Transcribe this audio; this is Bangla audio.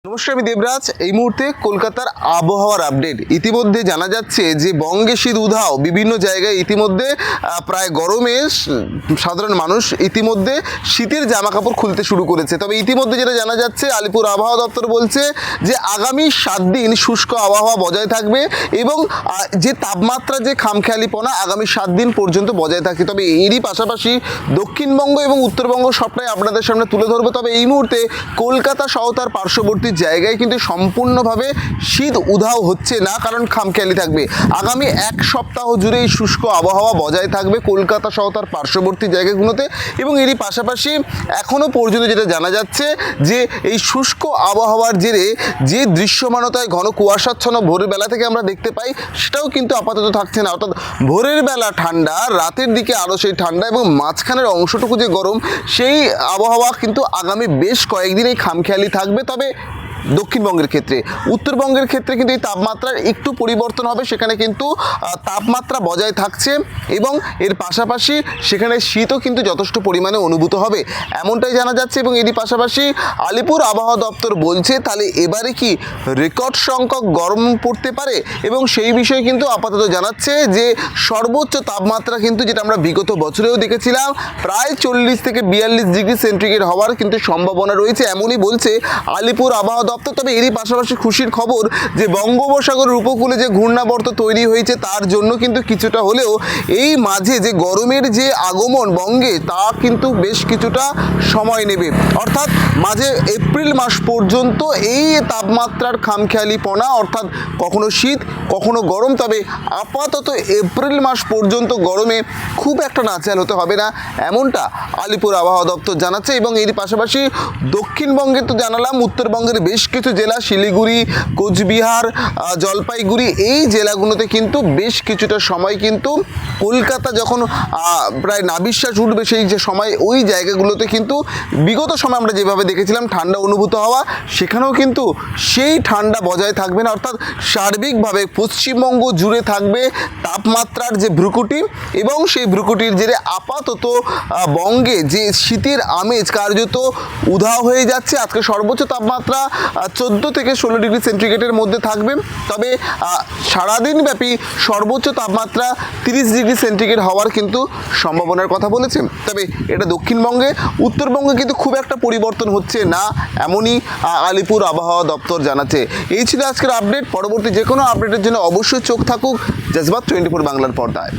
নমস্কার, আমি দেবরাজ। এই মুহূর্তে কলকাতার আবহাওয়ার আপডেট। ইতিমধ্যে জানা যাচ্ছে যে বঙ্গে শীত উধাও। বিভিন্ন জায়গায় ইতিমধ্যে প্রায় গরমে সাধারণ মানুষ ইতিমধ্যে শীতের জামা কাপড় খুলতে শুরু করেছে। তবে ইতিমধ্যে যেটা জানা যাচ্ছে, আলিপুর আবহাওয়া দপ্তর বলছে যে আগামী 7 দিন শুষ্ক আবহাওয়া বজায় থাকবে এবং যে তাপমাত্রা যে খামখেয়ালিপনা আগামী 7 দিন পর্যন্ত বজায় থাকে। তবে এরই পাশাপাশি দক্ষিণবঙ্গ এবং উত্তরবঙ্গ সবটাই আপনাদের সামনে তুলে ধরবো। তবে এই মুহূর্তে কলকাতা সহ তার পার্শ্ববর্তী জায়গায় কিন্তু সম্পূর্ণভাবে শীত উধাও হচ্ছে না, কারণ খামখেয়ালি থাকবে। আগামী এক সপ্তাহ জুড়ে এই শুষ্ক আবহাওয়া বজায় থাকবে কলকাতা সহ তার পার্শ্ববর্তী জায়গাগুলোতে। এবং এরই পাশাপাশি এখনও পর্যন্ত যেটা জানা যাচ্ছে যে এই শুষ্ক আবহাওয়ার জেরে যে দৃশ্যমানতায় ঘন কুয়াশাচ্ছন্ন ভোরের বেলা থেকে আমরা দেখতে পাই, সেটাও কিন্তু আপাতত থাকছে না। অর্থাৎ ভোরের বেলা ঠান্ডা, রাতের দিকে আরও সেই ঠান্ডা এবং মাঝখানের অংশটুকু যে গরম, সেই আবহাওয়া কিন্তু আগামী বেশ কয়েকদিন এই খামখেয়ালি থাকবে। তবে দক্ষিণবঙ্গের ক্ষেত্রে, উত্তরবঙ্গের ক্ষেত্রে কিন্তু এই তাপমাত্রার একটু পরিবর্তন হবে। সেখানে কিন্তু তাপমাত্রা বজায় থাকছে এবং এর পাশাপাশি সেখানে শীতও কিন্তু যথেষ্ট পরিমাণে অনুভূত হবে, এমনটাই জানা যাচ্ছে। এবং এরই পাশাপাশি আলিপুর আবহাওয়া দপ্তর বলছে তাহলে এবারে কি রেকর্ড সংখ্যক গরম পড়তে পারে। এবং সেই বিষয়ে কিন্তু আপাতত জানাচ্ছে যে সর্বোচ্চ তাপমাত্রা কিন্তু, যেটা আমরা বিগত বছরেও দেখেছিলাম, প্রায় 40 থেকে 42 ডিগ্রি সেন্টিগ্রেড হওয়ার কিন্তু সম্ভাবনা রয়েছে, এমনই বলছে আলিপুর আবহাওয়া দপ্তর। তবে এরই পাশাপাশি খুশির খবর যে বঙ্গোপসাগরের উপকূলে যে ঘূর্ণাবর্ত তৈরি হয়েছে, তার জন্য কিন্তু কিছুটা হলেও এই মাঝে যে গরমের যে আগমন বঙ্গে, তা কিন্তু বেশ কিছুটা সময় নেবে। অর্থাৎ মাঝে এপ্রিল মাস পর্যন্ত এই তাপমাত্রার খামখেয়ালিপনা, অর্থাৎ কখনো শীত কখনো গরম। তবে আপাতত এপ্রিল মাস পর্যন্ত গরমে খুব একটা নাচেহাল হতে হবে না, এমনটা আলিপুর আবহাওয়া দপ্তর জানাচ্ছে। এবং এর পাশাপাশি দক্ষিণবঙ্গে তো জানালাম, উত্তরবঙ্গের বেশ কিছু জেলা শিলিগুড়ি, কোচবিহার, জলপাইগুড়ি, এই জেলাগুলোতে কিন্তু বেশ কিছুটা সময় কিন্তু কলকাতা যখন প্রায় নাবিশ্বাস উঠবে, সেই যে সময় ওই জায়গাগুলোতে কিন্তু বিগত সময় আমরা যেভাবে দেখেছিলাম ঠান্ডা অনুভূত হওয়া, সেখানেও কিন্তু সেই ঠান্ডা বজায় থাকবে না। অর্থাৎ সার্বিকভাবে পশ্চিমবঙ্গ জুড়ে থাকবে তাপমাত্রার যে ভ্রুকুটি, এবং সেই ভ্রুকুটির জেরে আপাতত বঙ্গে যে শীতের আমেজ কার্যত উধাও হয়ে যাচ্ছে। আজকে সর্বোচ্চ তাপমাত্রা 14 থেকে 16 ডিগ্রি সেন্টিগ্রেডের মধ্যে থাকবে। তবে সারাদিন ব্যাপী সর্বোচ্চ তাপমাত্রা 30 ডিগ্রি সেন্টিগ্রেড হওয়ার কিন্তু সম্ভাবনার কথা বলেছে। তবে এটা দক্ষিণবঙ্গে, উত্তরবঙ্গে কিন্তু খুব একটা পরিবর্তন হচ্ছে না, এমনই আলিপুর আবহাওয়া দপ্তর জানাচ্ছে। এই ছিল আজকের আপডেট। পরবর্তী যে কোনো আপডেটের জন্য অবশ্যই চোখ থাকুক জজবাত 24 বাংলার পর্দায়।